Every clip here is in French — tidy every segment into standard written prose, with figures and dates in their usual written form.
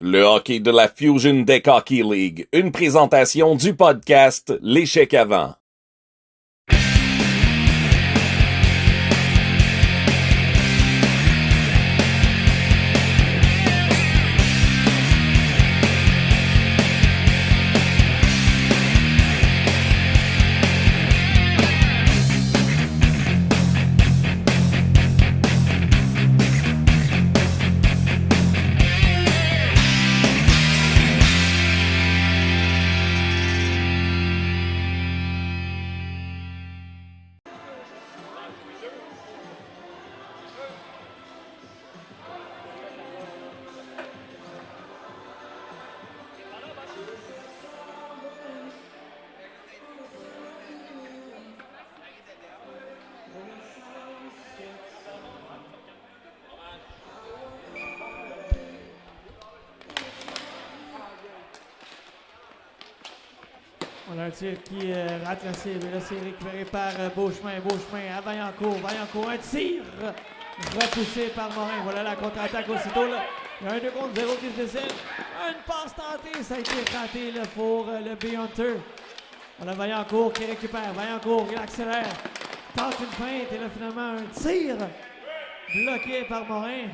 Le hockey de la Fusion Deck Hockey League, une présentation du podcast L'échec avant. On a un tir qui rate la cible. Là, c'est récupéré par Beauchemin. Beauchemin à Vaillancourt. Vaillancourt, un tir repoussé par Morin. Voilà la contre-attaque aussitôt. Là. Il y a un 2 contre 0 qui se décide. Une passe tentée. Ça a été raté là, pour le B-Hunter. Voilà Vaillancourt qui récupère. Vaillancourt, il accélère. Tente une feinte. Et là, finalement, un tir bloqué par Morin.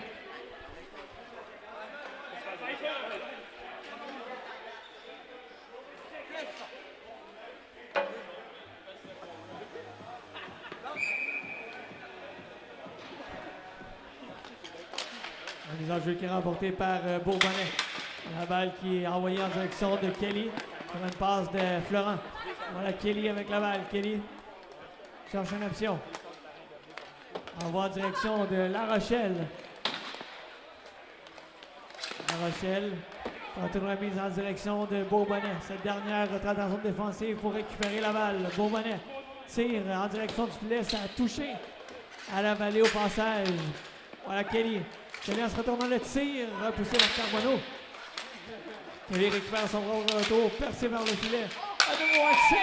La mise en jeu qui est remportée par Bourbonnais. La balle qui est envoyée en direction de Kelly. Sur une passe de Florent. Voilà Kelly avec la balle. Kelly cherche une option. Envoie en direction de La Rochelle. La Rochelle tente une remise en direction de Bourbonnais. Cette dernière retraite en zone défensive pour récupérer la balle. Bourbonnais tire en direction du filet. Ça a touché à la vallée au passage. Voilà Kelly. Kelly en se retournant le tir, repoussé par Carbonneau. Kelly récupère son retour, percé vers le filet. À nouveau un tir!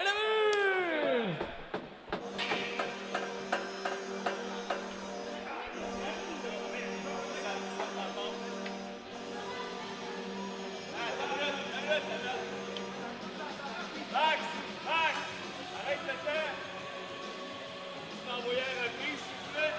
Et le but! Max! Max! Arrête le temps! Tu m'as envoyé un reprise, s'il vous plaît?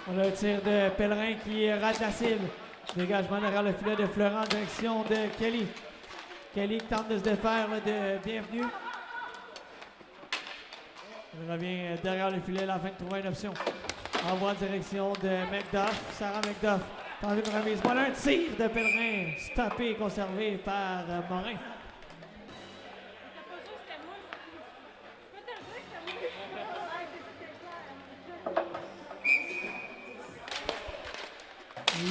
On a un tir de Pellerin qui rate la cible. Dégagement derrière le filet de Florent en direction de Kelly. Kelly qui tente de se défaire là, de Bienvenue. Il revient derrière le filet, la fin de trouver une option. Envoie en direction de McDuff. Sarah McDuff tente une remise. Voilà un tir de Pellerin. Stoppé et conservé par Morin.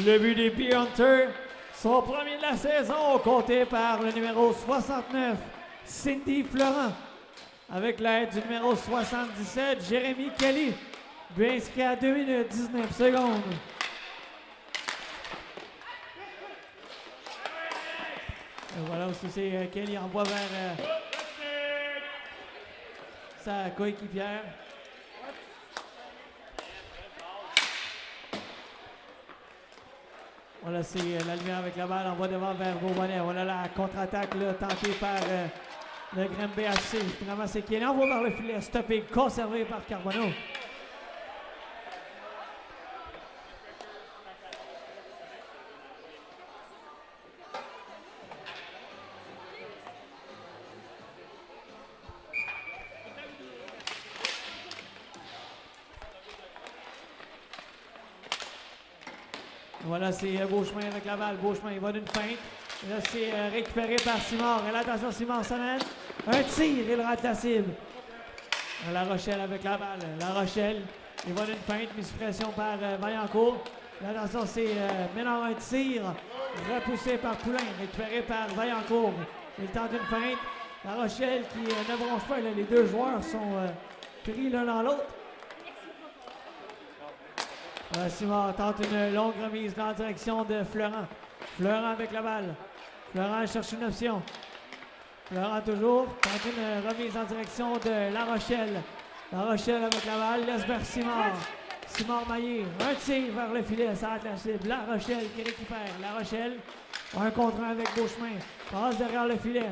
Le but des B-Hunters, son premier de la saison, compté par le numéro 69, Cindy Florent. Avec l'aide du numéro 77, Jérémy Kelly. But inscrit à 2 minutes 19 secondes. Et voilà aussi, c'est Kelly envoie vers sa coéquipière. Voilà, c'est la lumière avec la balle. On va devant vers Bourbonnais. Voilà la contre-attaque là, tentée par le Grand BHC. Finalement, c'est Kelly. On va vers le filet. Stoppé, conservé par Carbonneau. Voilà, c'est Beauchemin avec la balle. Beauchemin, il va d'une feinte. Et là, c'est récupéré par Simard. Et là, attention, Simard s'amène. Un tir, il rate la cible. La Rochelle avec la balle. La Rochelle, il va d'une feinte, mise sous pression par Vaillancourt. Là, attention, c'est maintenant un tir repoussé par Poulain, récupéré par Vaillancourt. Il tente une feinte. La Rochelle qui ne bronche pas. Là, les deux joueurs sont pris l'un dans l'autre. Simard tente une longue remise dans la direction de Fleurant. Fleurant avec la balle. Fleurant cherche une option. Fleurant toujours tente une remise en direction de La Rochelle. La Rochelle avec la balle laisse vers Simard. Simard Maillé, un tir vers le filet, ça rate la cible. La Rochelle qui récupère. La Rochelle, un contre un avec Beauchemin. Passe derrière le filet.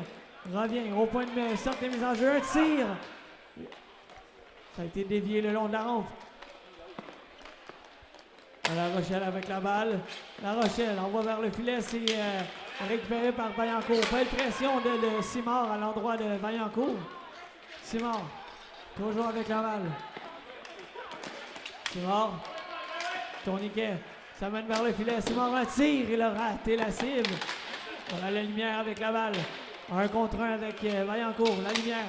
Revient au point de sortie mise en jeu. Un tir. Ça a été dévié le long de la rampe. La Rochelle avec la balle. La Rochelle envoie vers le filet. C'est récupéré par Vaillancourt. Belle pression de Simard à l'endroit de Vaillancourt. Simard, toujours avec la balle. Simard, tourniquet, ça mène vers le filet. Simard un tir, il a raté la cible. On a la lumière avec la balle. Un contre un avec Vaillancourt. La lumière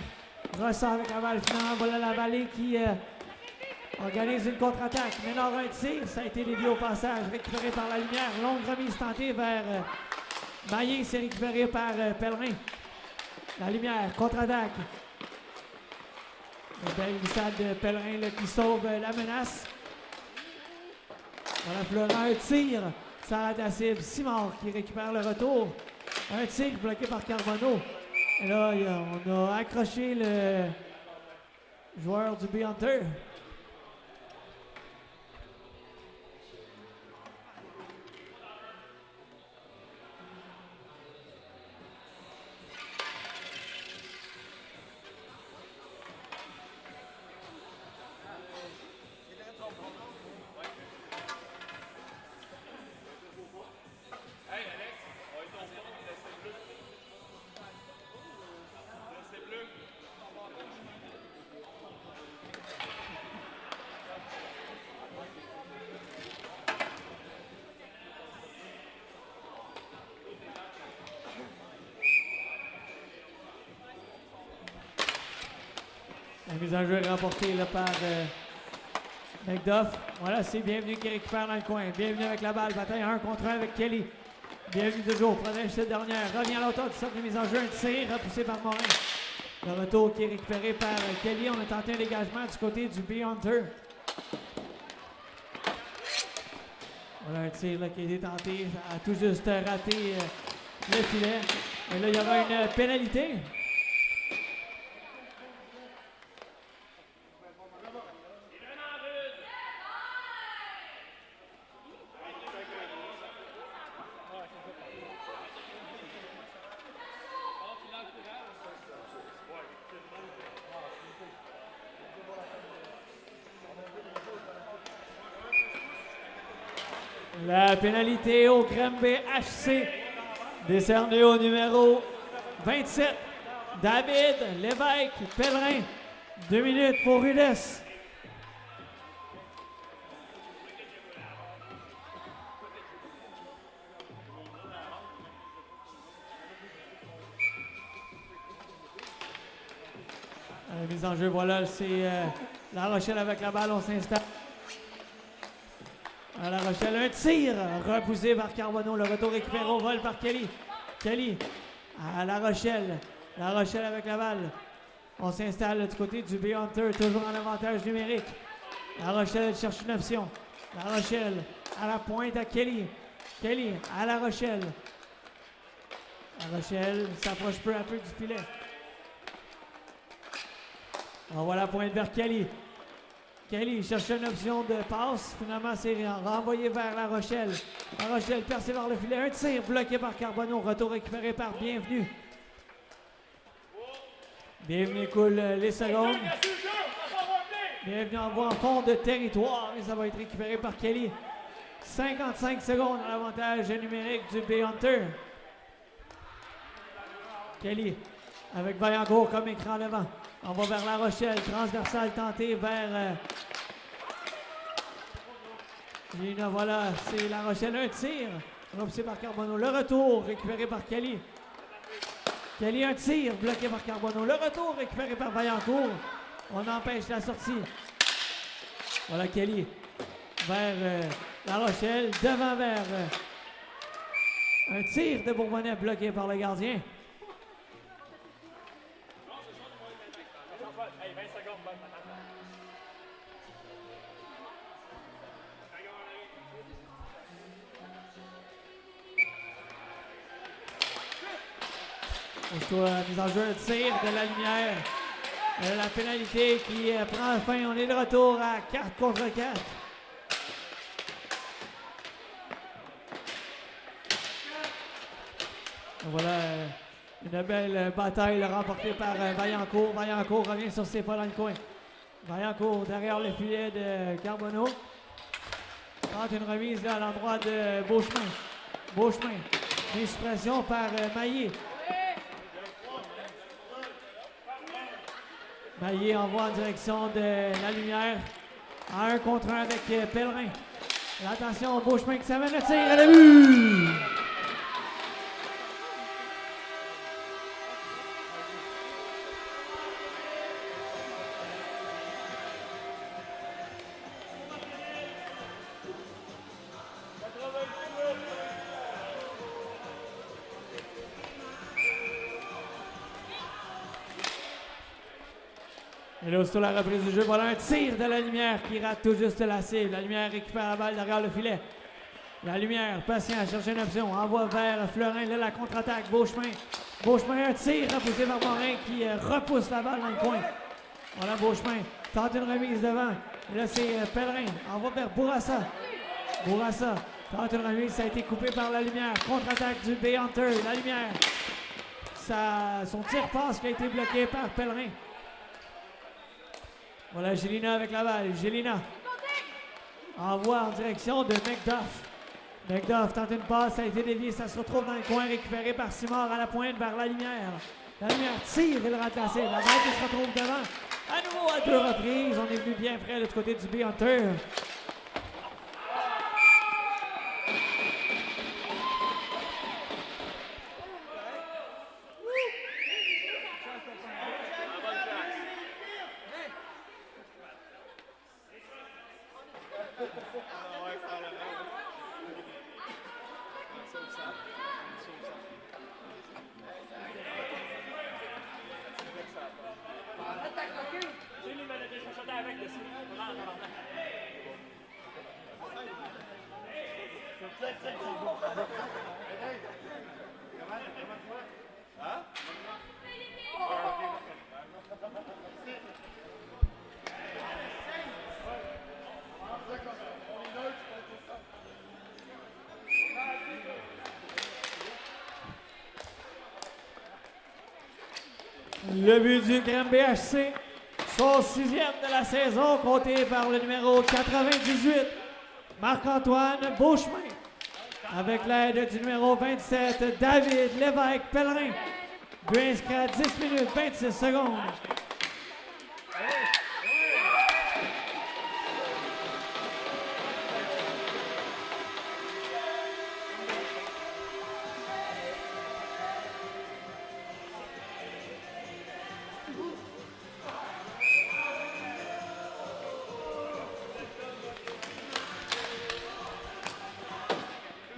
ressort avec la balle. Finalement, voilà la vallée qui organise une contre-attaque. Ménard un tir, ça a été dévié au passage. Récupéré par la lumière. Longue remise tentée vers Maillé, c'est récupéré par Pellerin. La lumière, contre-attaque. Une belle glissade de Pellerin là, qui sauve la menace. Voilà Fleurant, un tir. Ça rate la cible. Simard qui récupère le retour. Un tir bloqué par Carbonneau. Et là, on a accroché le joueur du B-Hunter. La mise en jeu est remportée là, par McDuff. Voilà, c'est Bienvenu qui récupère dans le coin. Bienvenu avec la balle. Bataille 1 contre 1 avec Kelly. Bienvenu toujours. Protège cette dernière. Revient à l'automne. Sort de mise en jeu. Un tir repoussé par Morin. Le retour qui est récupéré par Kelly. On a tenté un dégagement du côté du B-Hunter. Voilà un tir là, qui a été tenté. Ça a tout juste raté le filet. Et là, il y aura une pénalité. La pénalité au Granby HC, décernée au numéro 27, David Lévesque Pellerin. 2 minutes pour Rudess. La mise en jeu, voilà, c'est La Rochelle avec la balle, on s'installe. À La Rochelle, un tir repoussé par Carbonneau. Le retour récupéré au vol par Kelly. Kelly à La Rochelle. La Rochelle avec la balle. On s'installe du côté du B-Hunter, toujours en avantage numérique. La Rochelle cherche une option. La Rochelle à la pointe à Kelly. Kelly à La Rochelle. La Rochelle s'approche peu à peu du filet. On voit la pointe vers Kelly. Kelly cherche une option de passe. Finalement, c'est renvoyé vers La Rochelle. La Rochelle percée vers le filet. Un tir bloqué par Carbonneau. Retour récupéré par Bienvenu. Bienvenu coule les secondes. Bienvenu envoie en fond de territoire. Et ça va être récupéré par Kelly. 55 secondes à l'avantage numérique du B-Hunter. Kelly avec Vaillancourt comme écran devant. On va vers La Rochelle, transversale tentée vers Gina, voilà, c'est La Rochelle, un tir, repoussé par Carbonneau. Le retour, récupéré par Kelly. Kelly, un tir bloqué par Carbonneau. Le retour récupéré par Vaillancourt. On empêche la sortie. Voilà Kelly vers La Rochelle, devant vers un tir de Bourbonnais bloqué par le gardien. Hey, 20 secondes, bonne patate. Mise en jeu, un tir de La Lumière. La pénalité qui prend fin. On est de retour à 4 contre 4. Voilà une belle bataille remportée par Vaillancourt. Vaillancourt revient sur ses pas dans le coin. Vaillancourt derrière le filet de Carbonneau. Tente une remise là, à l'endroit de Beauchemin. Beauchemin. Mise sous pression par Maillé. Maillé envoie en direction de La Lumière. À 1 contre 1 avec Pellerin. Attention, Beauchemin qui s'amène le tir à la but! Et là, sur la reprise du jeu, voilà un tir de La Lumière qui rate tout juste la cible. La Lumière récupère la balle derrière le filet. La Lumière, patient, cherche une option, envoie vers Fleurin. Là, la contre-attaque, Beauchemin. Beauchemin, un tir repoussé par Morin qui repousse la balle dans le coin. Voilà Beauchemin, tente une remise devant. Et là, c'est Pellerin, envoie vers Bourassa. Bourassa, tente une remise, ça a été coupé par La Lumière. Contre-attaque du Bay-Hunter. La Lumière, son tir passe qui a été bloqué par Pellerin. Voilà Gélina avec la balle. Gélina envoie en direction de McDuff. McDuff tente une passe, ça a été dévié, ça se retrouve dans le coin, récupéré par Simard à la pointe vers La Lumière. La Lumière tire et le rate. La balle qui se retrouve devant. À nouveau à 2 reprises, on est venu bien près de l'autre côté du Bay-Hunter. Le but du Grand BHC, son 6e de la saison, compté par le numéro 98, Marc-Antoine Beauchemin, avec l'aide du numéro 27, David Lévesque Pellerin. But inscrit à 10 minutes 26 secondes.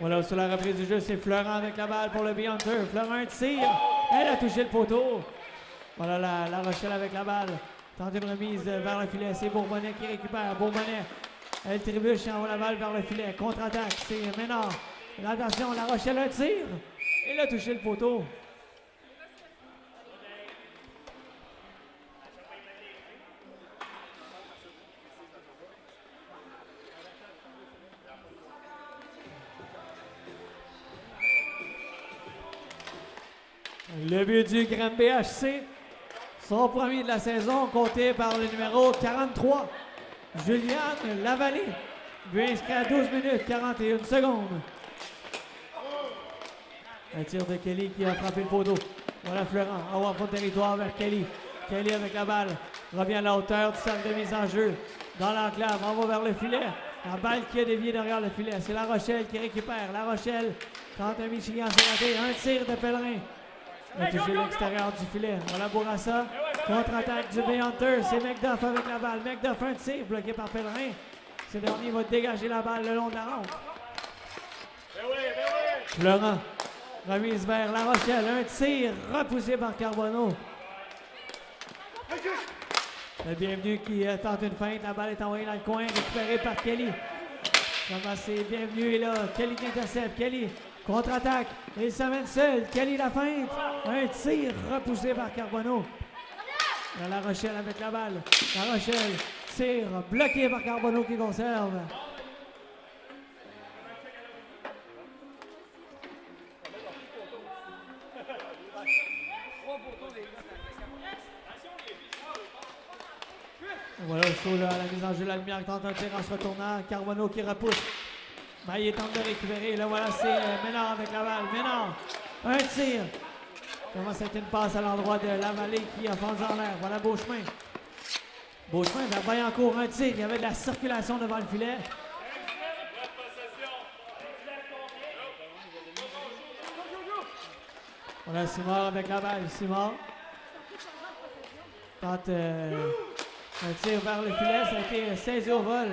Voilà, sur la reprise du jeu, c'est Florent avec la balle pour le Bay-Hunter. Florent tire. Elle a touché le poteau. Voilà la Rochelle avec la balle. Tente une remise vers le filet. C'est Bourbonnais qui récupère. Bourbonnais. Elle trébuche et envoie la balle vers le filet. Contre-attaque. C'est Ménard. Attention, la Rochelle un tir. Elle a touché le poteau. Le but du Grand BHC, son premier de la saison, compté par le numéro 43, Juliane Lavallée. But inscrit à 12 minutes 41 secondes. Un tir de Kelly qui a frappé le poteau. Voilà Florent, envoie pour le territoire vers Kelly. Kelly avec la balle, revient à la hauteur du cercle de mise en jeu. Dans l'enclave, envoie vers le filet. La balle qui a dévié derrière le filet. C'est La Rochelle qui récupère. La Rochelle tente un Michigan, c'est raté. Un tir de Pellerin. Il a touché l'extérieur du filet. Voilà Bourassa. Contre-attaque du B-Hunter. C'est McDuff avec la balle. McDuff, un tir bloqué par Pellerin. Ce dernier va dégager la balle le long de la rampe. Florent. Remise vers La Rochelle. Un tir repoussé par Carbonneau. Le bienvenu qui tente une feinte. La balle est envoyée dans le coin. Récupérée par Kelly. Comment c'est bienvenu est là. Kelly qui intercepte. Kelly. Contre-attaque. Il s'amène seul. Kelly la feinte. Un tir repoussé par Carbonneau. La Rochelle avec la balle. La Rochelle. Tir bloqué par Carbonneau qui conserve. Voilà au show là, la mise en jeu, la lumière qui tente un tir en se retournant. Carbonneau qui repousse. Maillé tente de récupérer. Là voilà, c'est Ménard avec la balle. Ménard. Un tir. Comment c'est une passe à l'endroit de Lavallée qui a fondu en l'air. Voilà Beauchemin. Beauchemin vers Vaillancourt. Un tir. Il y avait de la circulation devant le filet. Voilà Simard avec la balle. Simard. Tente un tir vers le filet. Ça a été saisi au vol.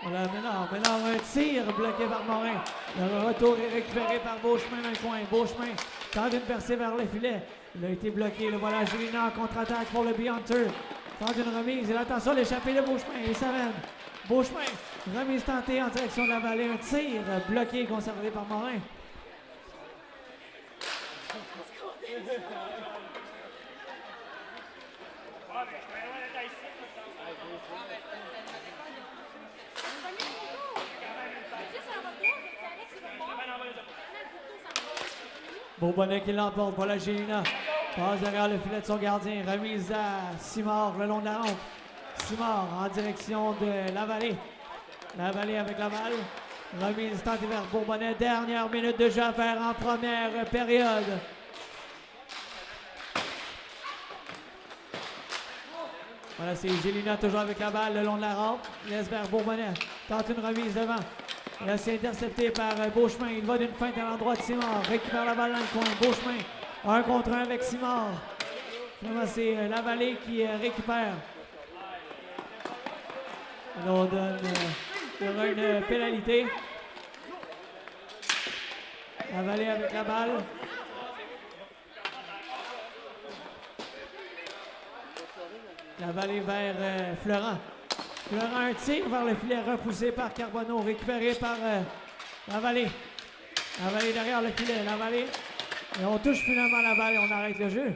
Voilà, Ménard, un tir bloqué par Morin. Le retour est récupéré par Beauchemin dans le coin. Beauchemin tente une percée vers le filet. Il a été bloqué. Le voilà, Gélina en contre-attaque pour le B-Hunter. Tente une remise. Et attention, l'échappée de Beauchemin. Il s'amène. Beauchemin, remise tentée en direction de la vallée. Un tir bloqué, conservé par Morin. Bourbonnais qui l'emporte. Voilà Gélina. Passe derrière le filet de son gardien. Remise à Simard le long de la rampe. Simard en direction de Lavallée. Lavallée avec la balle. Remise tentée vers Bourbonnais. Dernière minute de jeu à faire en première période. Voilà, c'est Gélina toujours avec la balle le long de la rampe. Laisse vers Bourbonnais. Tente une remise devant. Là, c'est intercepté par Beauchemin. Il va d'une feinte à l'endroit de Simard. Récupère la balle dans le coin. Beauchemin. 1 contre 1 avec Simard. Finalement, c'est Lavallée qui récupère. Là, on donne une pénalité. Lavallée avec la balle. Lavallée vers Florent. Florent, un tir vers le filet repoussé par Carbonneau, récupéré par Lavallée. Lavallée derrière le filet, Lavallée. Et on touche finalement la balle et on arrête le jeu.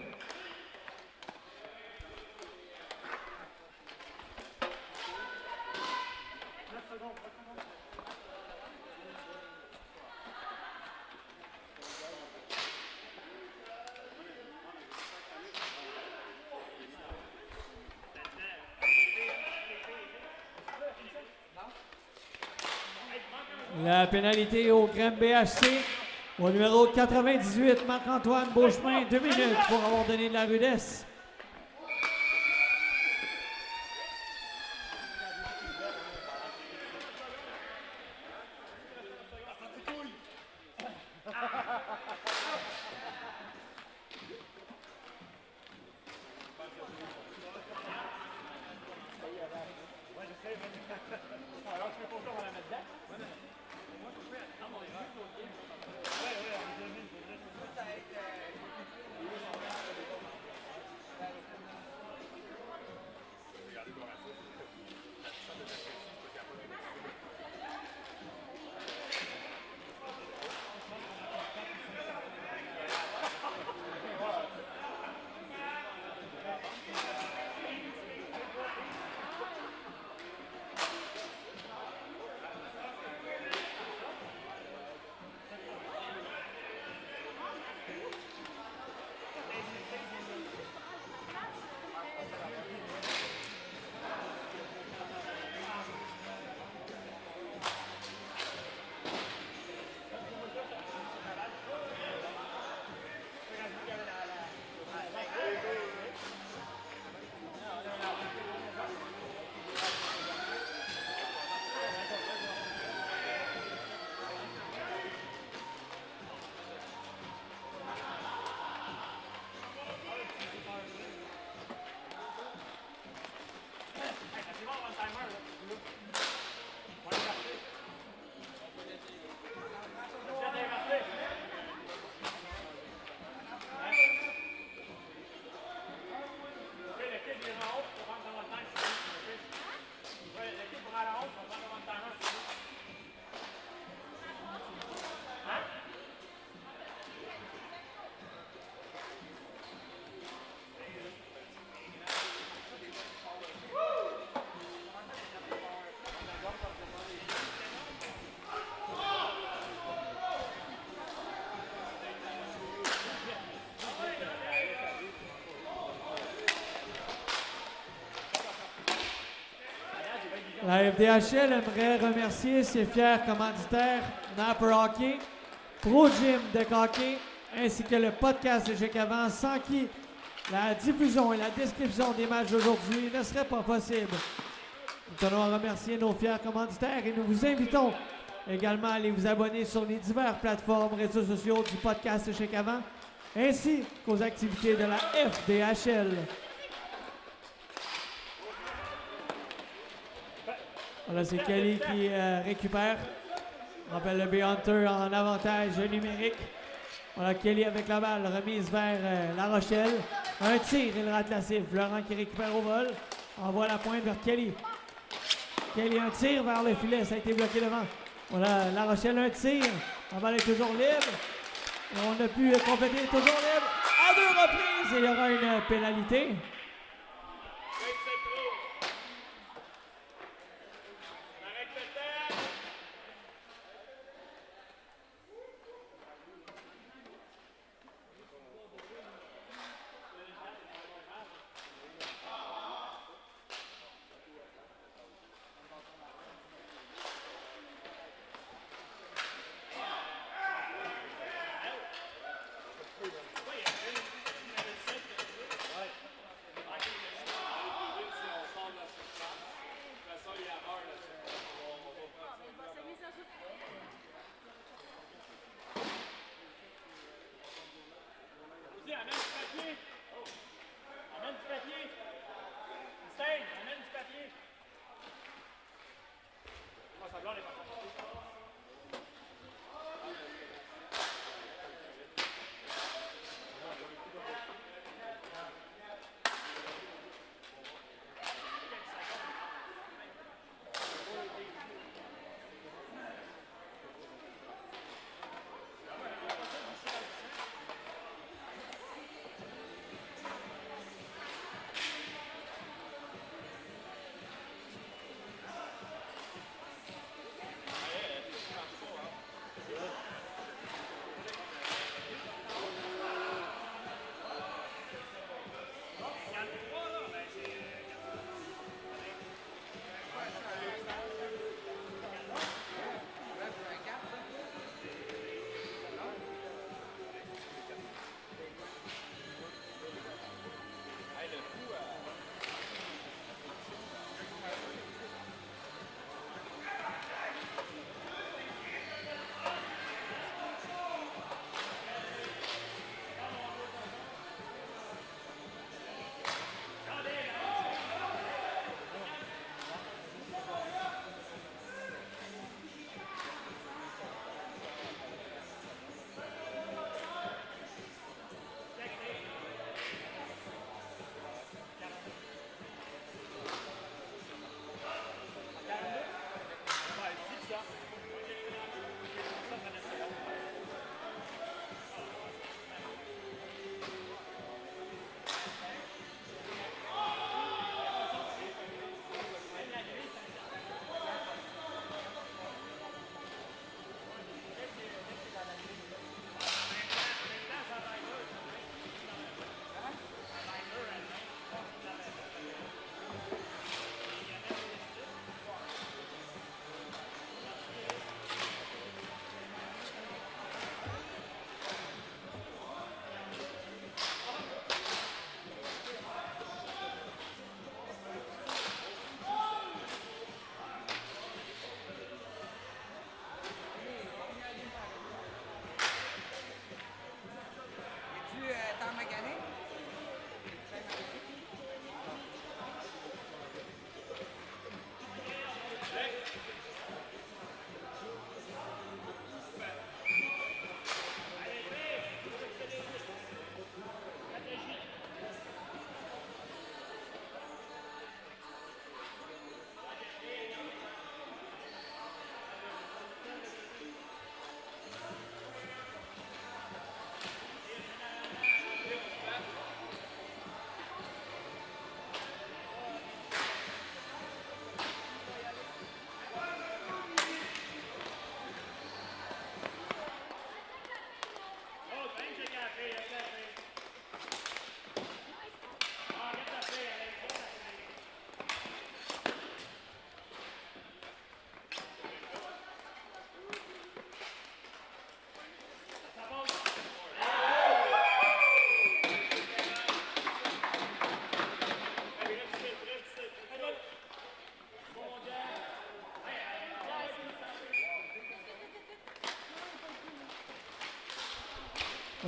La pénalité au Crème BHC. Au numéro 98, Marc-Antoine Beauchemin, 2 minutes pour avoir donné de la rudesse. La FDHL aimerait remercier ses fiers commanditaires Napper Hockey, Pro Gym Deck Hockey, ainsi que le podcast Échecs Avant, sans qui la diffusion et la description des matchs d'aujourd'hui ne seraient pas possibles. Nous tenons à remercier nos fiers commanditaires et nous vous invitons également à aller vous abonner sur les diverses plateformes réseaux sociaux du podcast Échecs Avant, ainsi qu'aux activités de la FDHL. Voilà, c'est Kelly qui récupère. On rappelle le B-Hunter en avantage numérique. Voilà, Kelly avec la balle, remise vers La Rochelle. Un tir, il rate la cible. Laurent qui récupère au vol. Envoie la pointe vers Kelly. Kelly, un tir vers le filet. Ça a été bloqué devant. Voilà, La Rochelle, un tir. La balle est toujours libre. Et on a pu compléter toujours libre. À 2 reprises, et il y aura une pénalité.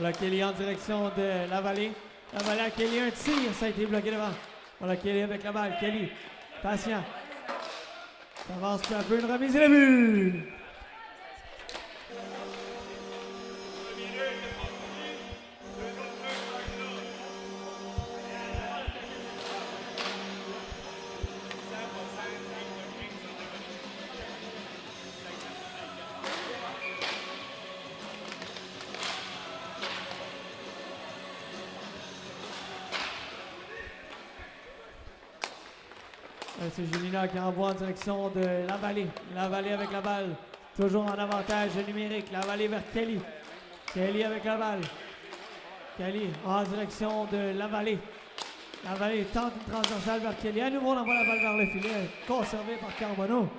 Voilà Kelly en direction de la vallée. La vallée à Kelly, un tir, ça a été bloqué devant. Voilà Kelly avec la balle. Kelly, patient. Ça avance peu à peu, une remise et le but! C'est Julina qui envoie en direction de la vallée. La vallée avec la balle. Toujours en avantage numérique. La vallée vers Kelly. Kelly avec la balle. Kelly en direction de la vallée. La vallée tente une transversale vers Kelly. À nouveau, on envoie la balle vers le filet. Conservé par Carbonneau.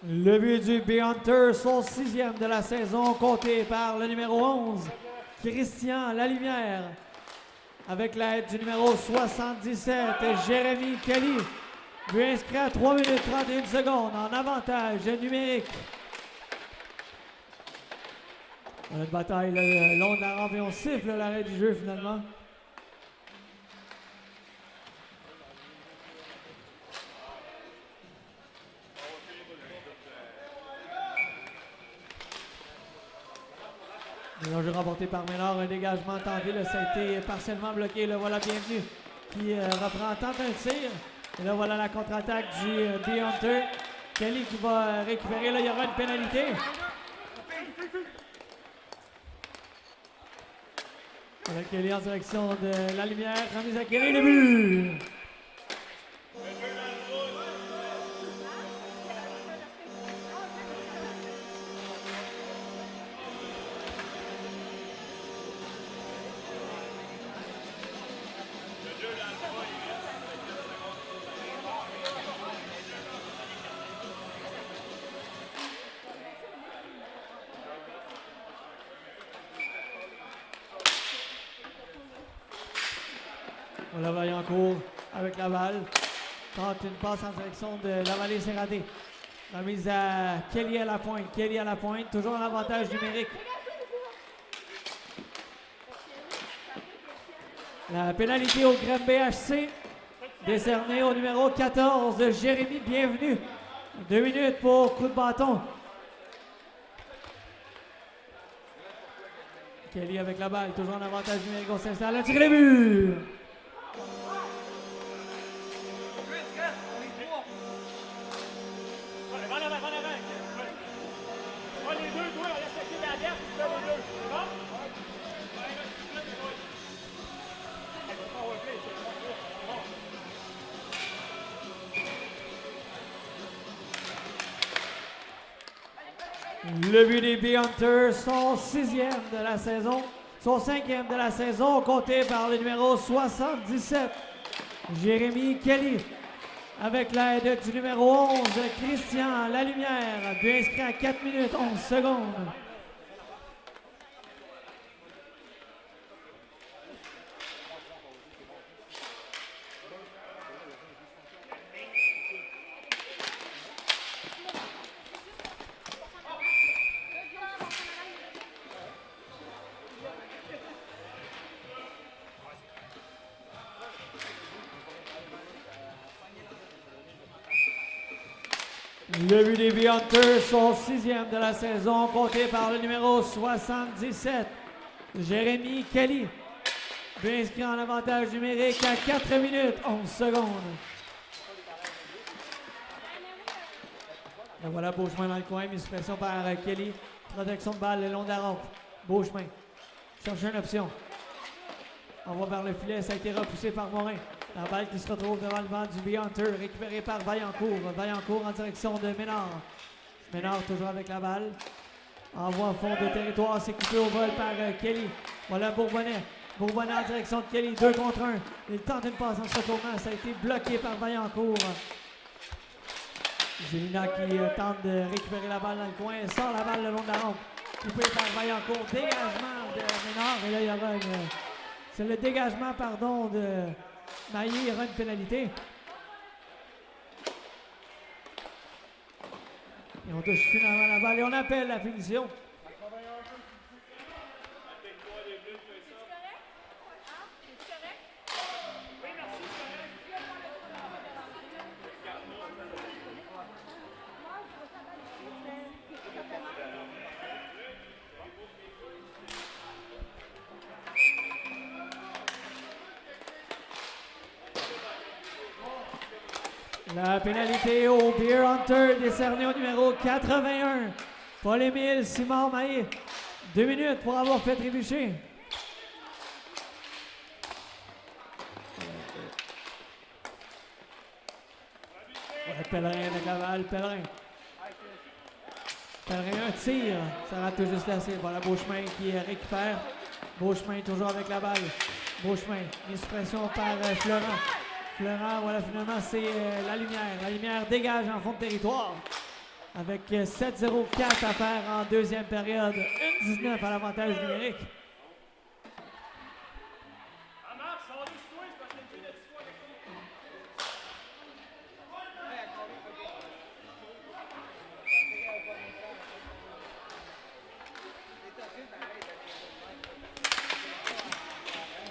Le but du B-Hunter, son 6e de la saison, compté par le numéro 11, Christian Lalumière. Avec l'aide du numéro 77, Jérémy Kelly. But inscrit à 3 minutes 31 secondes en avantage numérique. On a une bataille le long de la rampe et on siffle l'arrêt du jeu finalement. Le jeu remporté par Ménard, un dégagement tenté, là, ça a été partiellement bloqué. Le voilà Bienvenu qui reprend, tente un tir. Et là voilà la contre-attaque du B-Hunter. Kelly qui va récupérer, là il y aura une pénalité. Voilà Kelly en direction de la lumière, remise à Kelly, le but! Voilà Vaillancourt avec la balle. Tente une passe en direction de la vallée, c'est raté. La mise à Kelly à la pointe. Kelly à la pointe, toujours en avantage numérique. La pénalité au Grême BHC, décernée au numéro 14, Jérémy Bienvenu. 2 minutes pour coup de bâton. Kelly avec la balle, toujours en avantage numérique, on s'installe. Un tir de but! Le but des B-Hunter, son 6e de la saison, son 5e de la saison, compté par le numéro 77, Jérémy Kelly. Avec l'aide du numéro 11, Christian Lalumière, but inscrit à 4 minutes 11 secondes. Le but des B-Hunter, son 6e de la saison, compté par le numéro 77, Jérémy Kelly. But inscrit en avantage numérique à 4 minutes 11 secondes. Et voilà Beauchemin dans le coin, mise pression par Kelly. Protection de balle le long de la rampe. Beauchemin cherche une option. On va vers le filet, ça a été repoussé par Morin. La balle qui se retrouve devant le banc du B-Hunter, récupérée par Vaillancourt. Vaillancourt en direction de Ménard. Ménard toujours avec la balle. Envoie en fond de territoire, c'est coupé au vol par Kelly. Voilà Bourbonnais. Bourbonnais en direction de Kelly, 2 contre 1. Il tente une passe en se retournant, ça a été bloqué par Vaillancourt. Gélina qui tente de récupérer la balle dans le coin, sort la balle le long de la rampe. Coupé par Vaillancourt, dégagement de Ménard, et là il y aura une... C'est le dégagement, pardon, de Maillé, il y aura une pénalité. Et on touche finalement la balle et on appelle la punition. La pénalité au Beer Hunter décernée au numéro 81. Paul-Émile Simard-Maillé. 2 minutes pour avoir fait trébucher. Ouais, Pellerin avec la balle. Pellerin, un tir. Ça rate tout juste assez. Voilà Beauchemin qui récupère. Beauchemin toujours avec la balle. Beauchemin, mise sous pression par Florent. Florent, voilà, finalement, c'est la lumière. La lumière dégage en fond de territoire. Avec 7-0-4 à faire en deuxième période. 1-19 à l'avantage numérique.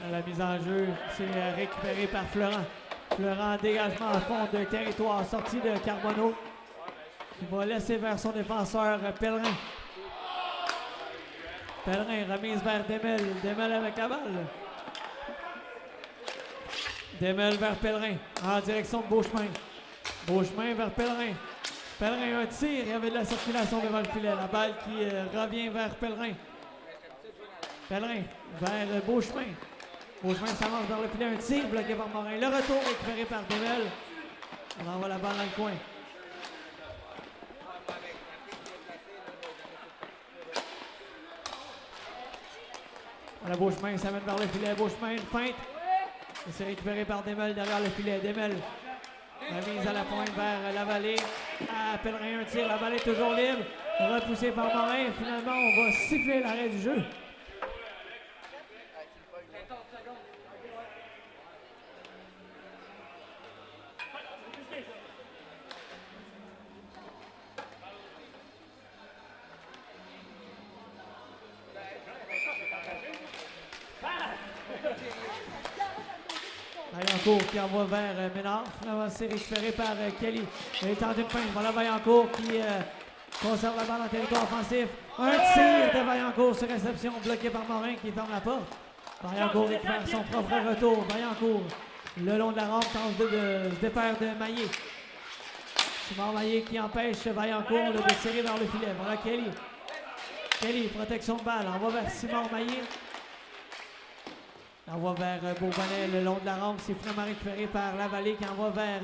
La mise en jeu, c'est récupéré par Florent. Florent, dégagement à fond de territoire, sortie de Carbonneau. Il va laisser vers son défenseur Pellerin. Pellerin, remise vers Demel. Demel avec la balle. Demel vers Pellerin, en direction de Beauchemin. Beauchemin vers Pellerin. Pellerin, un tir, il y avait de la circulation devant le filet. La balle qui revient vers Pellerin. Pellerin vers Beauchemin. Beauchemin s'avance vers le filet, un tir bloqué par Morin. Le retour récupéré par Demel. On envoie la balle dans le coin. Voilà Beauchemin s'amène vers le filet. Beauchemin, une feinte. Et c'est récupéré par Demel derrière le filet. Demel, remise à la pointe vers la vallée. À Pellerin, un tir. La balle est toujours libre. Repoussé par Morin. Finalement, on va siffler l'arrêt du jeu. Vaillancourt qui envoie vers Ménard. Finalement, c'est récupéré par Kelly. Il tente une feinte. Voilà Vaillancourt qui conserve la balle en territoire offensif. Un tir de Vaillancourt sur réception, bloqué par Morin qui ferme la porte. Vaillancourt récupère son propre retour. Vaillancourt, le long de la rampe, tente de se défaire de Maillé. Simard-Maillé qui empêche Vaillancourt de tirer vers le filet. Voilà Kelly. Kelly, protection de balle. On va vers Simard-Maillé. On va vers Bourbonnais le long de la rampe. C'est finalement récupéré par Lavallée qui envoie vers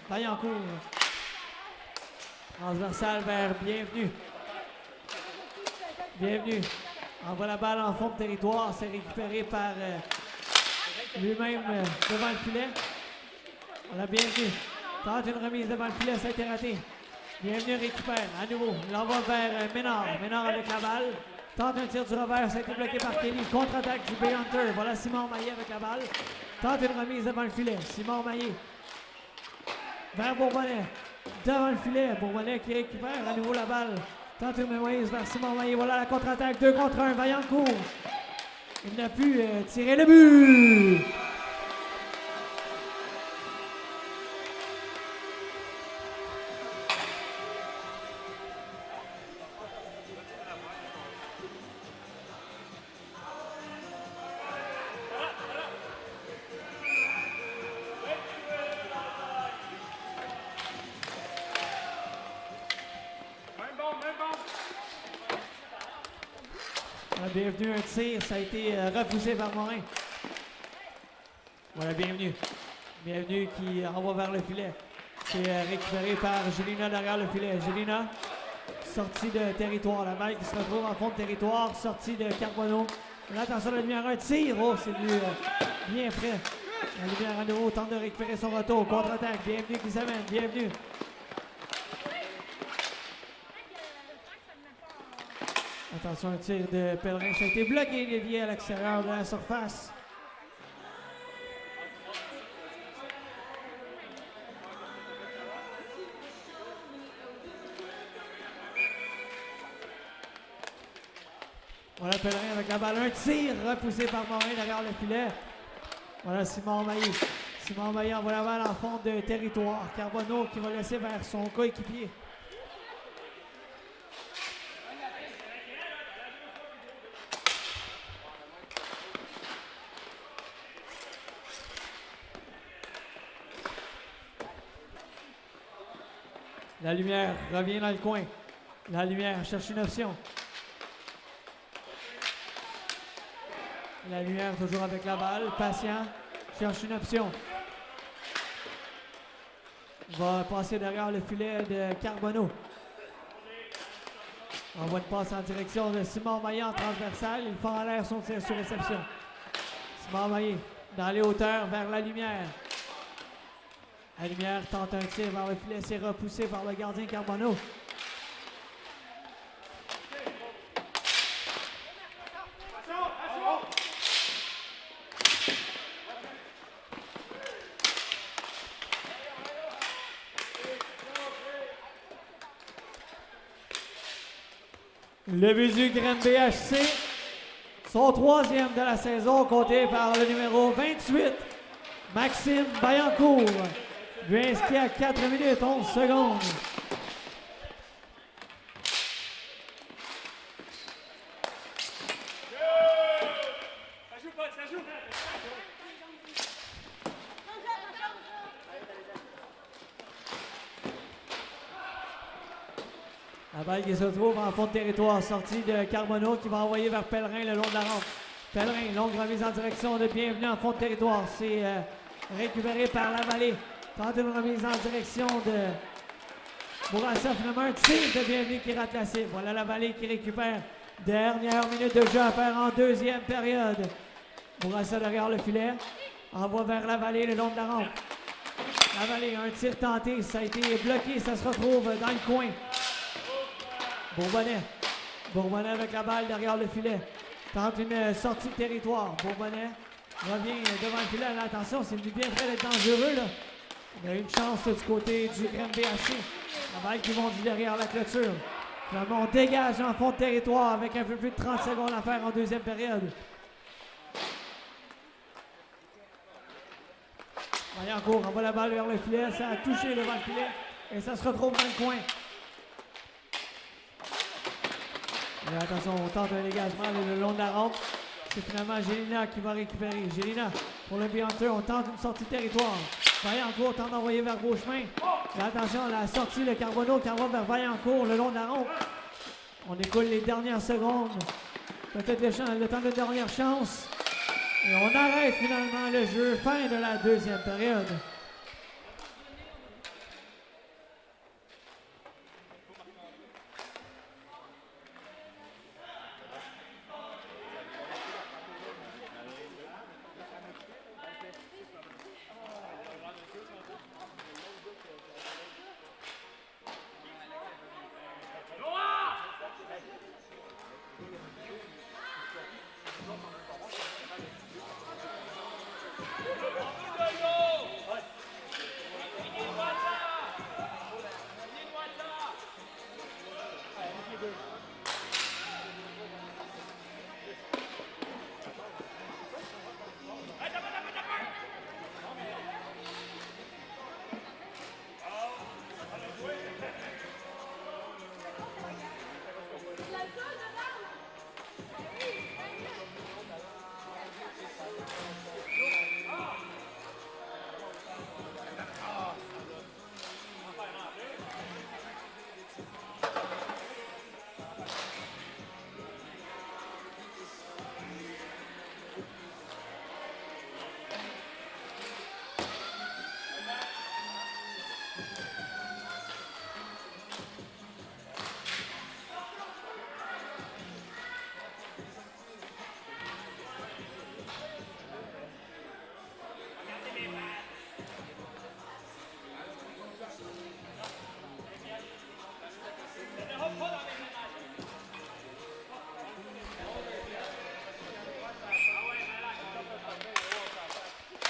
Vaillancourt. Transversal vers Bienvenu. Bienvenu. Envoie la balle en fond de territoire. C'est récupéré par lui-même devant le filet. On l'a Bienvenu. Tente une remise devant le filet. Ça a été raté. Bienvenu récupère à nouveau. Il l'envoie vers Ménard. Ménard avec la balle. Tente un tir du revers, ça a été bloqué par Kelly. Contre-attaque du Beer Hunter. Voilà Simard-Maillé avec la balle. Tente une remise devant le filet. Simard-Maillé vers Bourbonnais. Devant le filet. Bourbonnais qui récupère à nouveau la balle. Tente une remise vers Simard-Maillé. Voilà la contre-attaque. 2 contre 1. Vaillancourt. Il n'a pu tirer le but. Bienvenu, un tir, ça a été repoussé par Morin. Voilà, Bienvenu. Bienvenu qui envoie vers le filet. C'est récupéré par Gélina derrière le filet. Gélina, sortie de territoire. La balle qui se retrouve en fond de territoire, sortie de Carbonneau. Là, attention, la lumière, un tir. Oh, c'est lui bien près. La lumière à nouveau tente de récupérer son retour. Contre-attaque. Bienvenu qui s'amène. Bienvenu. Attention, un tir de Pellerin. Ça a été bloqué, dévié à l'extérieur de la surface. Voilà Pellerin avec la balle. Un tir repoussé par Morin derrière le filet. Voilà Simon Maillé. Simon Maillé envoie la balle en fond de territoire. Carbonneau qui va laisser vers son coéquipier. La Lumière revient dans le coin. La Lumière cherche une option. La Lumière toujours avec la balle. Patient cherche une option. Va passer derrière le filet de Carbonneau. Envoie une passe en direction de Simon Maillé en transversale. Il fait en l'air son tir sur réception. Simon Maillé dans les hauteurs vers la Lumière. La Lumière tente un tir vers le filet. C'est repoussé par le gardien Carbonneau. Le but du Grenby HC, son troisième de la saison, compté par le numéro 28, Maxime Bayancourt. But inscrit à 4 minutes 11 secondes. Ça joue pas, ça joue. La balle qui se trouve en fond de territoire, sortie de Carbonneau qui va envoyer vers Pellerin le long de la rampe. Pellerin, longue remise en direction de Bienvenue en fond de territoire. C'est récupéré par Lavallée. Tente une remise en direction de Bourassa. Finalement, un tir de Bienvenue qui rate la cible. Voilà Lavallée qui récupère. Dernière minute de jeu à faire en deuxième période. Bourassa derrière le filet. Envoie vers Lavallée le long de la rampe. Lavallée, un tir tenté. Ça a été bloqué. Ça se retrouve dans le coin. Bourbonnais. Bourbonnais avec la balle derrière le filet. Tente une sortie de territoire. Bourbonnais revient devant le filet. Là, attention, c'est bien près d'être dangereux. Là. Il y a une chance du côté du Grenby HC. La balle qui monte derrière la clôture. Finalement, on dégage en fond de territoire avec un peu plus de 30 secondes à faire en deuxième période. Vaillancourt envoie la balle vers le filet. Ça a touché devant le filet. Et ça se retrouve dans le coin. Et attention, on tente un dégagement le long de la rampe. C'est finalement Gélina qui va récupérer. Gélina pour le Hunter, on tente une sortie de territoire. Vaillancourt tente d'envoyer vers Beauchemin. Et attention, la sortie de Carbonneau qui envoie vers Vaillancourt le long de la rampe. On écoule les dernières secondes. Peut-être le temps de dernière chance. Et on arrête finalement le jeu. Fin de la deuxième période.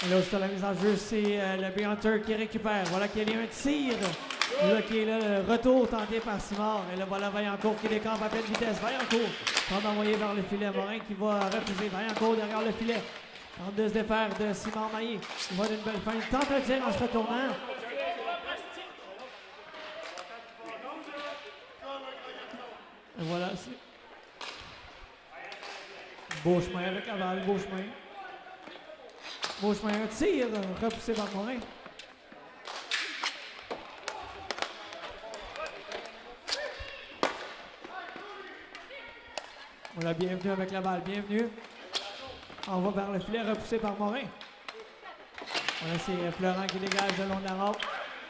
Et là, sur la mise en jeu, c'est le Beer qui récupère. Voilà qu'il y a un tir. Là, qui est là, le retour tenté par Simard. Et là, voilà Vaillancourt qui décampe à pleine vitesse. Vaillancourt tente d'envoyer vers le filet. Morin qui va refuser. Vaillancourt derrière le filet. Tente de se défaire de Simard Maillé. Il va d'une belle fin. Il tente un tir en se retournant. Et voilà. Beau chemin avec la balle. Beau chemin. Beau chemin. Un tir repoussé par Morin. Voilà, bienvenue avec la balle, bienvenue. On va vers le filet repoussé par Morin. Voilà, c'est Florent qui dégage le long de la rampe.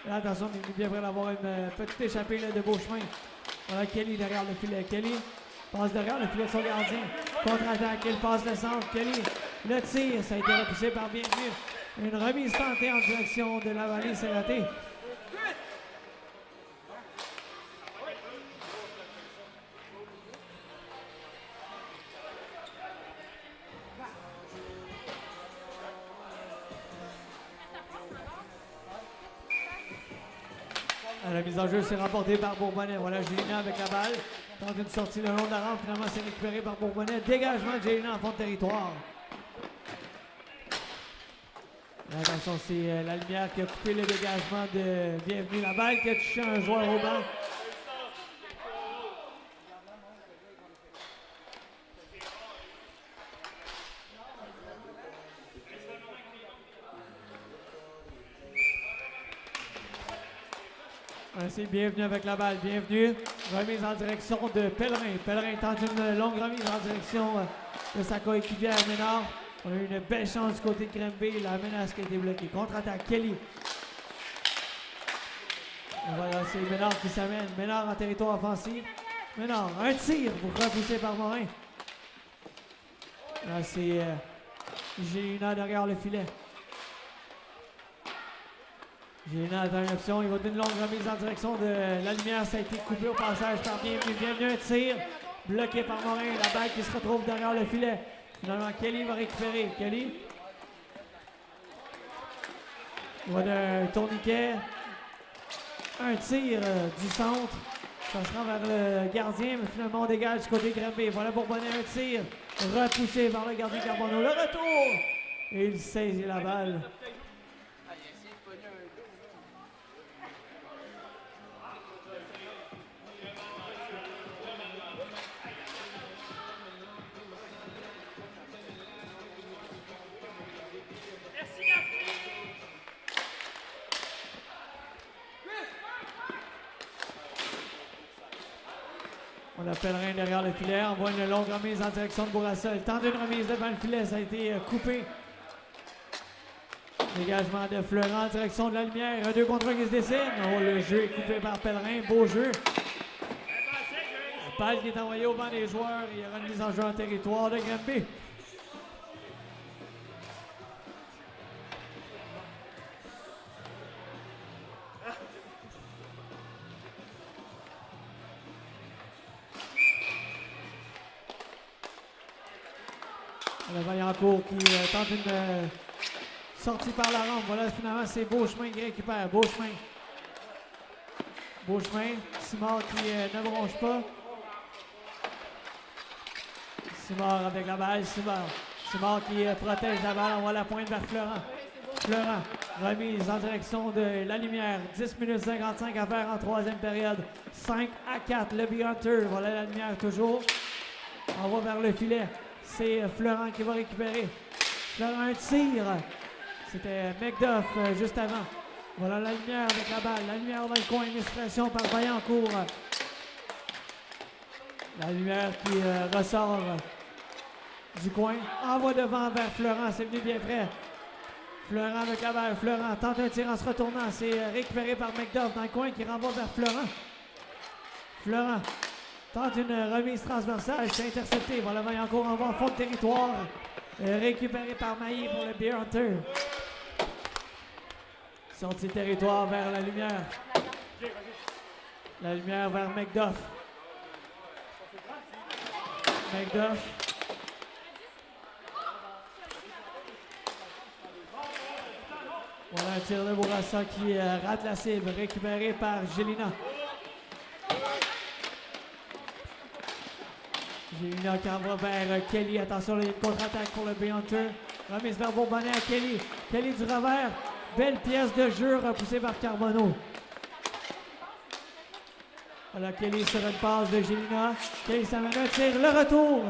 Là, attention, il bien prêt d'avoir une petite échappée là, de Beauchemin. Voilà, Kelly derrière le filet. Kelly passe derrière le filet de son gardien. Contre-attaque, il passe le centre. Kelly, le tir, ça a été repoussé par Bienvenue. Une remise tentée en direction de la vallée, c'est raté. La mise en jeu, c'est remporté par Bourbonnais. Voilà, Gélina avec la balle. Tente une sortie le long de la rampe. Finalement, c'est récupéré par Bourbonnais. Dégagement de Gélina en fond de territoire. Là, attention, c'est la lumière qui a coupé le dégagement de Bienvenue. La balle qui a touché un joueur au banc. C'est Bienvenue avec la balle. Bienvenue. Remise en direction de Pellerin. Pellerin tente une longue remise en direction de sa coéquipière Ménard. On a eu une belle chance du côté de Grimby. La menace qui a été bloquée. Contre-attaque. Kelly. Et voilà, c'est Ménard qui s'amène. Ménard en territoire offensif. Ménard, un tir pour repousser par Morin. Là, c'est Gélina derrière le filet. Gélina a une option, il va donner une longue remise en direction de la lumière. Ça a été coupé au passage par Bienvenue. Bienvenue, un tir bloqué par Morin. La balle qui se retrouve derrière le filet. Finalement, Kelly va récupérer. Kelly. Il va d'un tourniquet. Un tir du centre. Ça se rend vers le gardien, mais finalement on dégage du côté Grimby. Voilà Bourbonnais, un tir repoussé vers le gardien Carbonneau. Le retour! Et il saisit la balle. On a Pellerin derrière le filet, on voit une longue remise en direction de Bourassa. Il tente une remise devant le filet, ça a été coupé. Dégagement de Florent en direction de la lumière. 2 contre 1 qui se dessine. Oh, le jeu est coupé par Pellerin, beau jeu. La balle qui est envoyée au banc des joueurs. Il y aura une mise en jeu en territoire de Grimby. Le Vaillancourt qui tente une sortie par la rampe. Voilà, finalement, c'est Beauchemin qui récupère. Beauchemin. Beauchemin. Simard qui ne bronche pas. Simard avec la balle. Simard qui protège la balle. On voit la pointe vers Florent. Florent. Remise en direction de la lumière. 10 minutes 55 à faire en troisième période. 5-4. Le Hunter. Voilà la lumière toujours. On va vers le filet. C'est Florent qui va récupérer. Florent, un tir. C'était McDuff juste avant. Voilà la lumière avec la balle. La lumière dans le coin. Mise pression par Vaillancourt. La lumière qui ressort du coin. Envoie devant vers Florent. C'est venu bien près. Florent avec la balle. Florent tente un tir en se retournant. C'est récupéré par McDuff dans le coin qui renvoie vers Florent. Florent tente une remise transversale, c'est intercepté. Voilà, Vaillancourt en va en fond de territoire. Récupéré par Maillé pour le Beer Hunter. Sortie de territoire vers la lumière. La lumière vers McDuff. McDuff. Voilà un tir de Bourassa qui rate la cible, récupéré par Gélina. Gélina qui envoie vers Kelly. Attention, il y a une contre-attaque pour le Béanteur. Remise vers Bourbonnais à Kelly. Kelly du revers. Belle pièce de jeu repoussée par Carbonneau. Voilà Kelly sur une passe de Gélina. Kelly s'amène un tir. Le retour.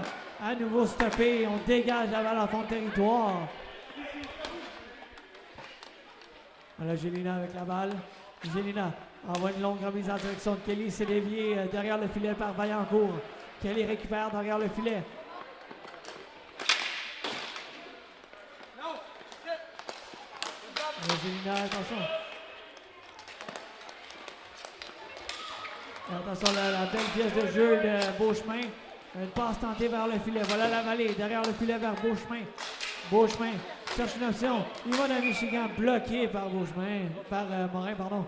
À nouveau stoppé. On dégage la balle en fond de territoire. Voilà Gélina avec la balle. Gélina envoie une longue remise en direction de Kelly. C'est dévié derrière le filet par Vaillancourt. Kelly récupère derrière le filet. Gélina, attention. Attention, la belle pièce de jeu de Beauchemin. Une passe tentée vers le filet. Voilà la vallée, derrière le filet vers Beauchemin. Beauchemin cherche une option. Il va dans Michigan, bloqué par Beauchemin, par Morin, pardon.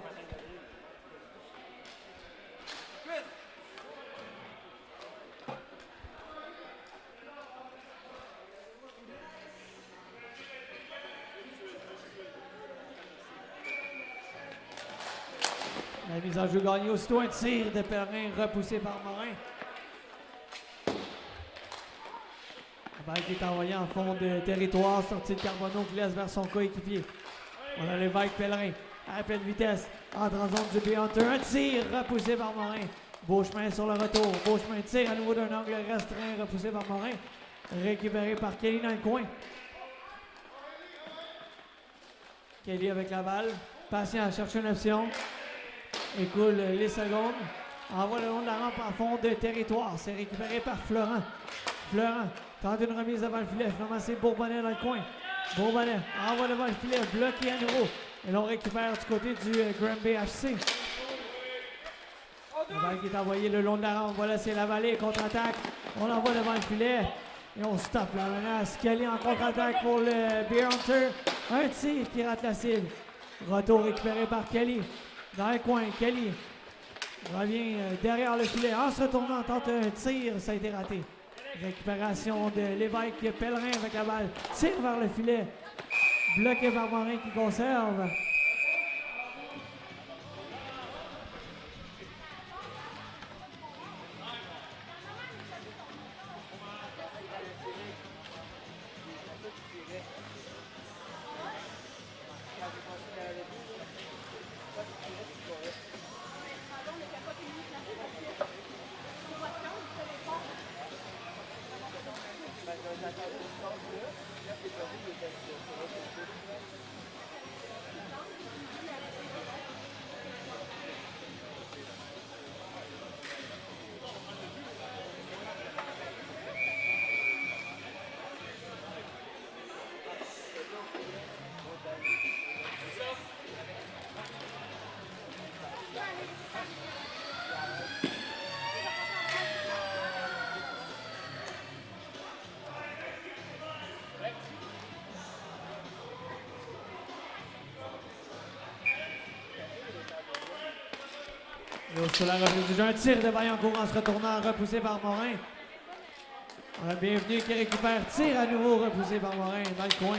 La mise en jeu gagnée, aussitôt un tir de Pellerin repoussé par Morin. La balle qui est envoyée en fond de territoire, sortie de Carbonneau qui laisse vers son coéquipier. On a l'évêque Pellerin à pleine vitesse, entre en zone du Béanteur. Un tir repoussé par Morin. Beauchemin sur le retour. Beauchemin tire à nouveau d'un angle restreint repoussé par Morin. Récupéré par Kelly dans le coin. Kelly avec la balle. Patient, cherche une option. Écoule les secondes. Envoie le long de la rampe en fond de territoire. C'est récupéré par Florent. Florent tente une remise devant le filet. Finalement, c'est Bourbonnais dans le coin. Bourbonnais envoie devant le filet. Bloqué à nouveau. Et l'on récupère du côté du Granby HC. La balle qui est envoyée le long de la rampe. Voilà, c'est la vallée. Contre-attaque. On l'envoie devant le filet. Et on stoppe la menace. Kelly en contre-attaque pour le Beer Hunter. Un tir qui rate la cible. Retour récupéré par Kelly. Dans le coin, Kelly revient derrière le filet. En se retournant, tente un tir, ça a été raté. Récupération de l'évêque Pellerin avec la balle. Tire vers le filet. Bloqué par Morin qui conserve. Sur la reprise du jeu, un tir de Vaillancourt en se retournant, repoussé par Morin. Bienvenue qui récupère, tir à nouveau repoussé par Morin dans le coin.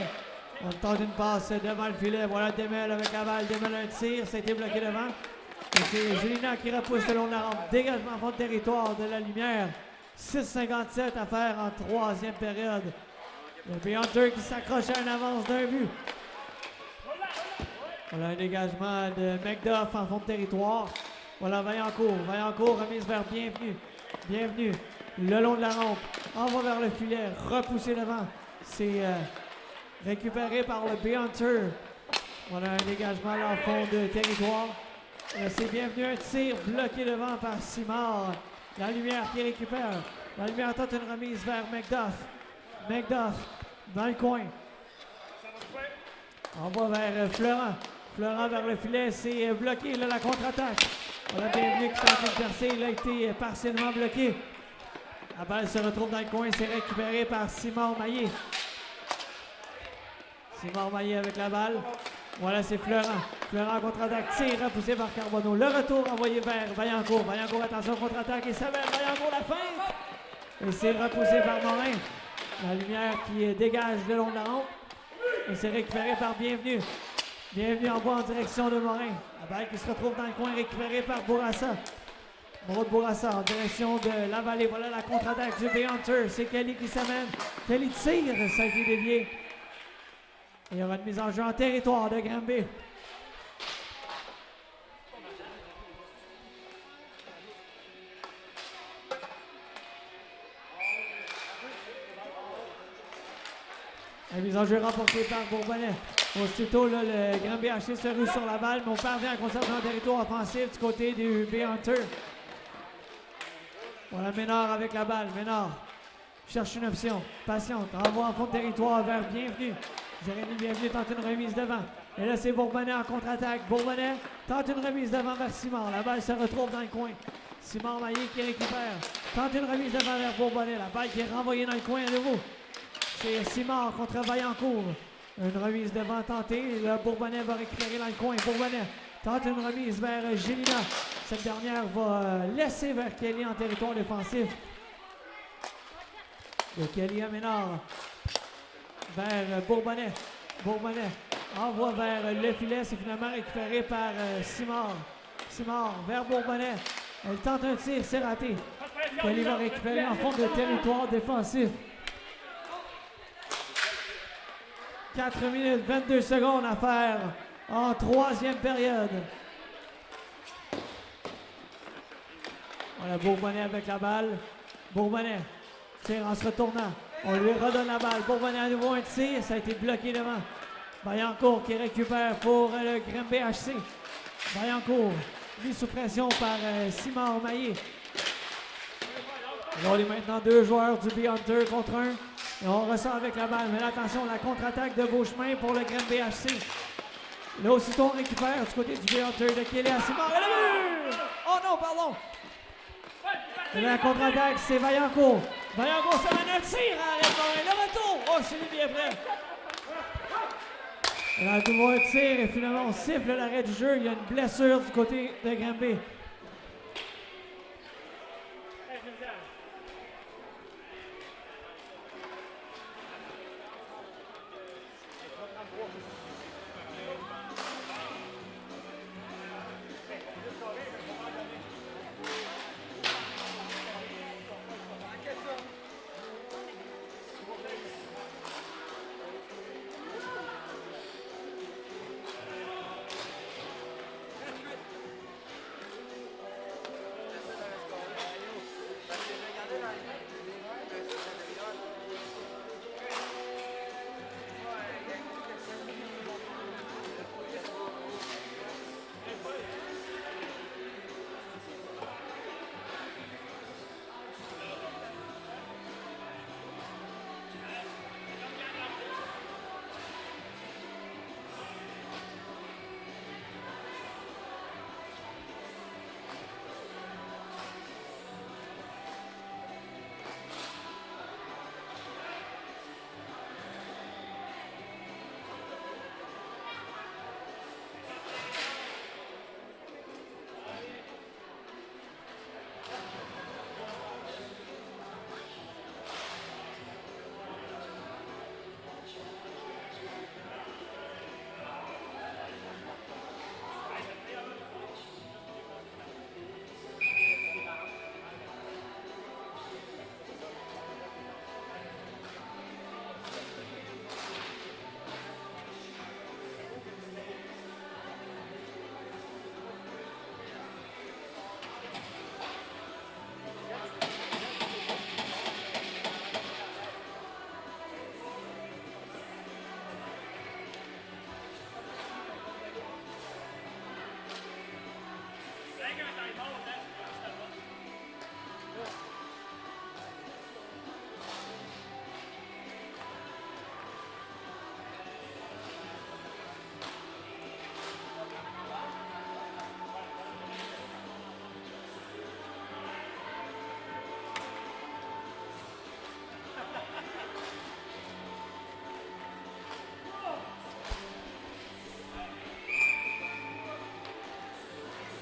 On tente une passe devant le filet. Voilà Demel avec la balle. Demel un tir, ça a été bloqué devant. Et c'est Gélina qui repousse le long de la rampe. Dégagement en fond de territoire de la lumière. 6,57 à faire en troisième période. Le Béanteur qui s'accroche à une avance d'un but. Voilà un dégagement de McDuff en fond de territoire. Voilà Vaillancourt. Vaillancourt remise vers Bienvenue. Bienvenue. Le long de la rampe. Envoie vers le filet. Repoussé devant. C'est récupéré par le Béanteur. Voilà un dégagement là en fond de territoire. C'est Bienvenue. Un tir bloqué devant par Simard. La lumière qui récupère. La lumière tente une remise vers McDuff. McDuff dans le coin. Envoie vers Florent. Florent vers le filet. C'est bloqué. Là, la contre-attaque. Voilà Bienvenue qui tente de percer. Il a été partiellement bloqué. La balle se retrouve dans le coin. C'est récupéré par Simard Maillé. Simard Maillé avec la balle. Voilà, c'est Florent. Florent contre-attaque. Tir repoussé par Carbonneau. Le retour envoyé vers Vaillancourt. Vaillancourt, attention, contre-attaque. Et ça va Vaillancourt la feinte. Et c'est repoussé par Morin. La lumière qui dégage le long de la rampe. Et c'est récupéré par Bienvenue. Bienvenue en bas en direction de Morin. La balle qui se retrouve dans le coin récupérée par Bourassa. Maud Bourassa en direction de la vallée. Voilà la contre-attaque du Hunter. C'est Kelly qui s'amène. Kelly tire, ça a été dévié. Il y aura une mise en jeu en territoire de Granby. La mise en jeu remportée par Bourbonnais. Aussitôt, là, le Grand BHC se rue sur la balle, mais on parvient à conserver un territoire offensif du côté du B-Hunter. Voilà Ménard avec la balle. Ménard cherche une option. Patiente. Envoie en fond de territoire vers Bienvenu. Jérémy Bienvenu tente une remise devant. Et là, c'est Bourbonnais en contre-attaque. Bourbonnais tente une remise devant vers Simard. La balle se retrouve dans le coin. Simard Maillé qui récupère. Tente une remise devant vers Bourbonnais. La balle qui est renvoyée dans le coin à nouveau. C'est Simard contre Vaillancourt. Une remise devant tentée. Le Bourbonnais va récupérer dans le coin. Bourbonnais tente une remise vers Gélina. Cette dernière va laisser vers Kelly en territoire défensif. De Kelly à Ménard. Vers Bourbonnais. Bourbonnais envoie vers le filet. C'est finalement récupéré par Simard. Simard vers Bourbonnais. Elle tente un tir. C'est raté. Kelly va récupérer en fond de territoire défensif. 4 minutes 22 secondes à faire en troisième période. Voilà Bourbonnais avec la balle. Bourbonnais tire en se retournant. On lui redonne la balle. Bourbonnais à nouveau un tir. Ça a été bloqué devant. Vaillancourt qui récupère pour le Grand BHC. Vaillancourt mis sous pression par Simard Maillé. Là, on est maintenant 2 joueurs du B-Hunter contre 1. Et on ressort avec la balle. Mais là, attention, la contre-attaque de Beauchemin pour le Grand BHC. Là, aussitôt, on récupère du côté du B-Hunter de Kelly à Simard. Et le but! Oh non, pardon! Et là, la contre-attaque, c'est Vaillancourt. Vaillancourt, ça mène un tir à l'arrêt. Le retour! Oh, c'est bien prêt. Et là, tout va un tir et finalement, on siffle l'arrêt du jeu. Il y a une blessure du côté de Granby.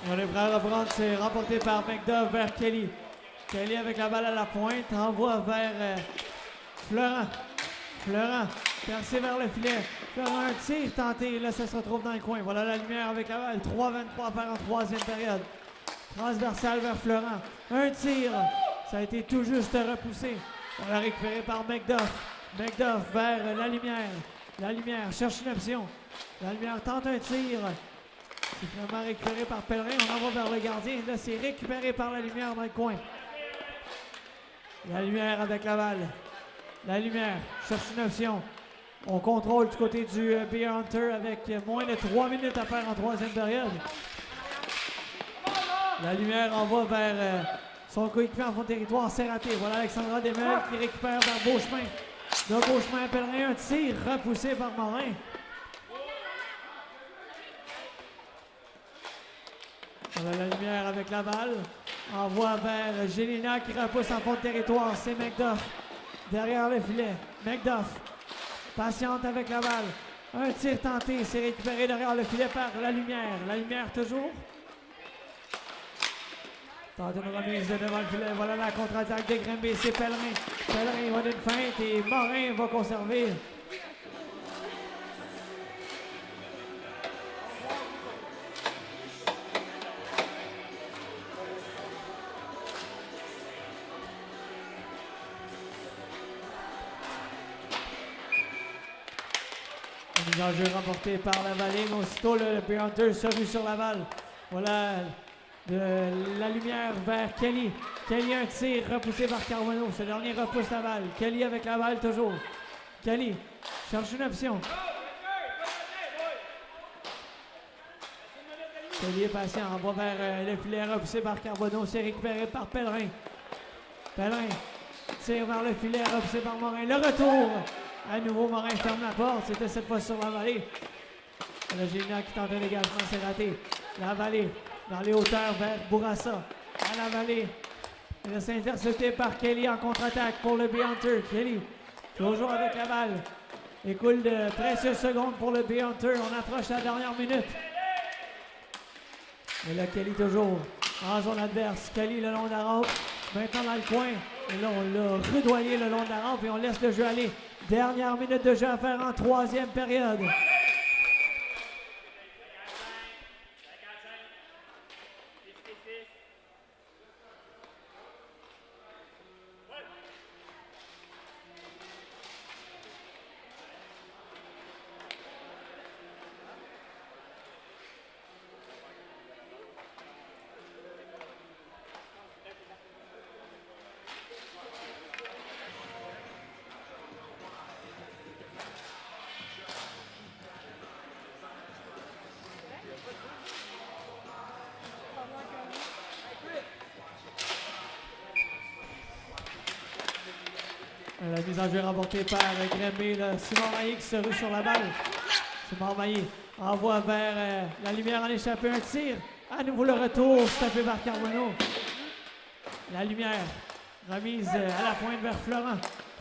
On est prêt à reprendre, c'est remporté par McDuff vers Kelly. Kelly avec la balle à la pointe, envoie vers Florent. Florent percé vers le filet. Faire un tir tenté, là ça se retrouve dans le coin. Voilà la lumière avec la balle. 3-23 par en troisième période. Transversal vers Florent. Un tir, ça a été tout juste repoussé. On l'a récupéré par McDuff. McDuff vers la lumière. La lumière cherche une option. La lumière tente un tir. C'est finalement récupéré par Pellerin. On en va vers le gardien. Là, c'est récupéré par la lumière dans le coin. La lumière avec la balle. La lumière cherche une option. On contrôle du côté du Beer Hunter avec moins de 3 minutes à faire en troisième période. La lumière en va vers son coéquipier en fond de territoire. C'est raté. Voilà Alexandra Desmel qui récupère vers Beauchemin. De Beauchemin à Pellerin. Un tir repoussé par Morin. Voilà la lumière avec la balle. Envoie vers Gélina qui repousse en fond de territoire. C'est McDuff. Derrière le filet. McDuff. Patiente avec la balle. Un tir tenté. C'est récupéré derrière le filet par la lumière. La lumière toujours. Tente une remise devant le filet. Voilà la contre-attaque de Grimby. C'est Pellerin. Pellerin va d'une feinte et Morin va conserver. Mise en jeu remporté par la Vallée, mais aussitôt le Beer Hunter se rue sur la balle. Voilà de la lumière vers Kelly. Kelly un tir repoussé par Carbonneau. Ce dernier repousse la balle. Kelly avec la balle toujours. Kelly cherche une option. Kelly est patient. On va vers le filet repoussé par Carbonneau. C'est récupéré par Pellerin. Pellerin tire vers le filet repoussé par Morin. Le retour. À nouveau, Morin ferme la porte. C'était cette fois sur la Vallée. Le Gélina qui tente un dégagement, c'est raté. La Vallée dans les hauteurs vers Bourassa. À la Vallée. Il est intercepté par Kelly en contre-attaque pour le Beer Hunter. Kelly, toujours avec la balle. Écoule de précieuses secondes pour le Beer Hunter. On approche la dernière minute. Et là, Kelly toujours en zone adverse. Kelly le long de la rampe. Maintenant dans le coin. Et là, on l'a redoyé le long de la rampe et on laisse le jeu aller. Dernière minute de jeu à faire en troisième période. La mise en jeu remportée par Grimby. Simon Maillé qui se rue sur la balle. Simon Maillé envoie vers la lumière en échappé. Un tir. À nouveau le retour. Stoppé par Carbonneau. La lumière. Remise à la pointe vers Florent.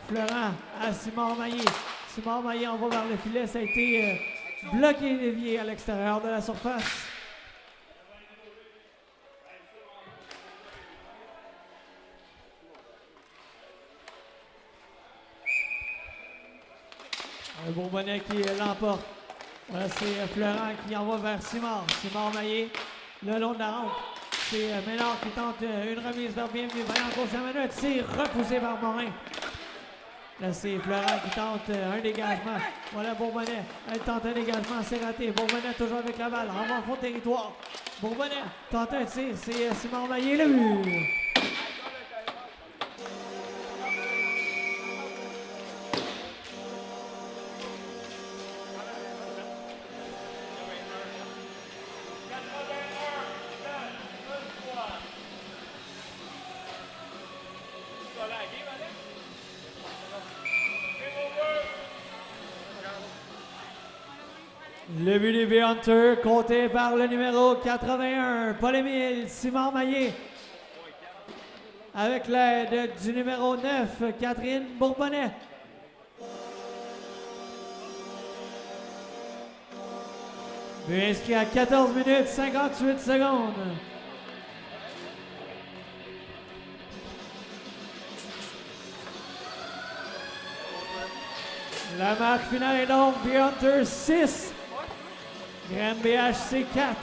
Florent à Simon Maillé. Simon Maillé envoie vers le filet. Ça a été bloqué et dévié à l'extérieur de la surface. Le Bourbonnais qui l'emporte. Voilà, c'est Florent qui envoie vers Simard. Simard Maillé, le long de la rampe. C'est Ménard qui tente une remise vers Bienvenu. Vaillant gauche à Manu, tir repoussé par Morin. Là, c'est Florent qui tente un dégagement. Voilà Bourbonnais. Elle tente un dégagement, c'est raté. Bourbonnais toujours avec la balle. Renvoie en fond de territoire. Bourbonnais tente un tir. C'est Simard Maillé, le but. Le but du Beer Hunter, compté par le numéro 81, Paul-Émile Simard Maillé. Avec l'aide du numéro 9, Catherine Bourbonnais. But inscrit à 14 minutes 58 secondes. La marque finale est donc The Hunter 6, Grand BHC 4.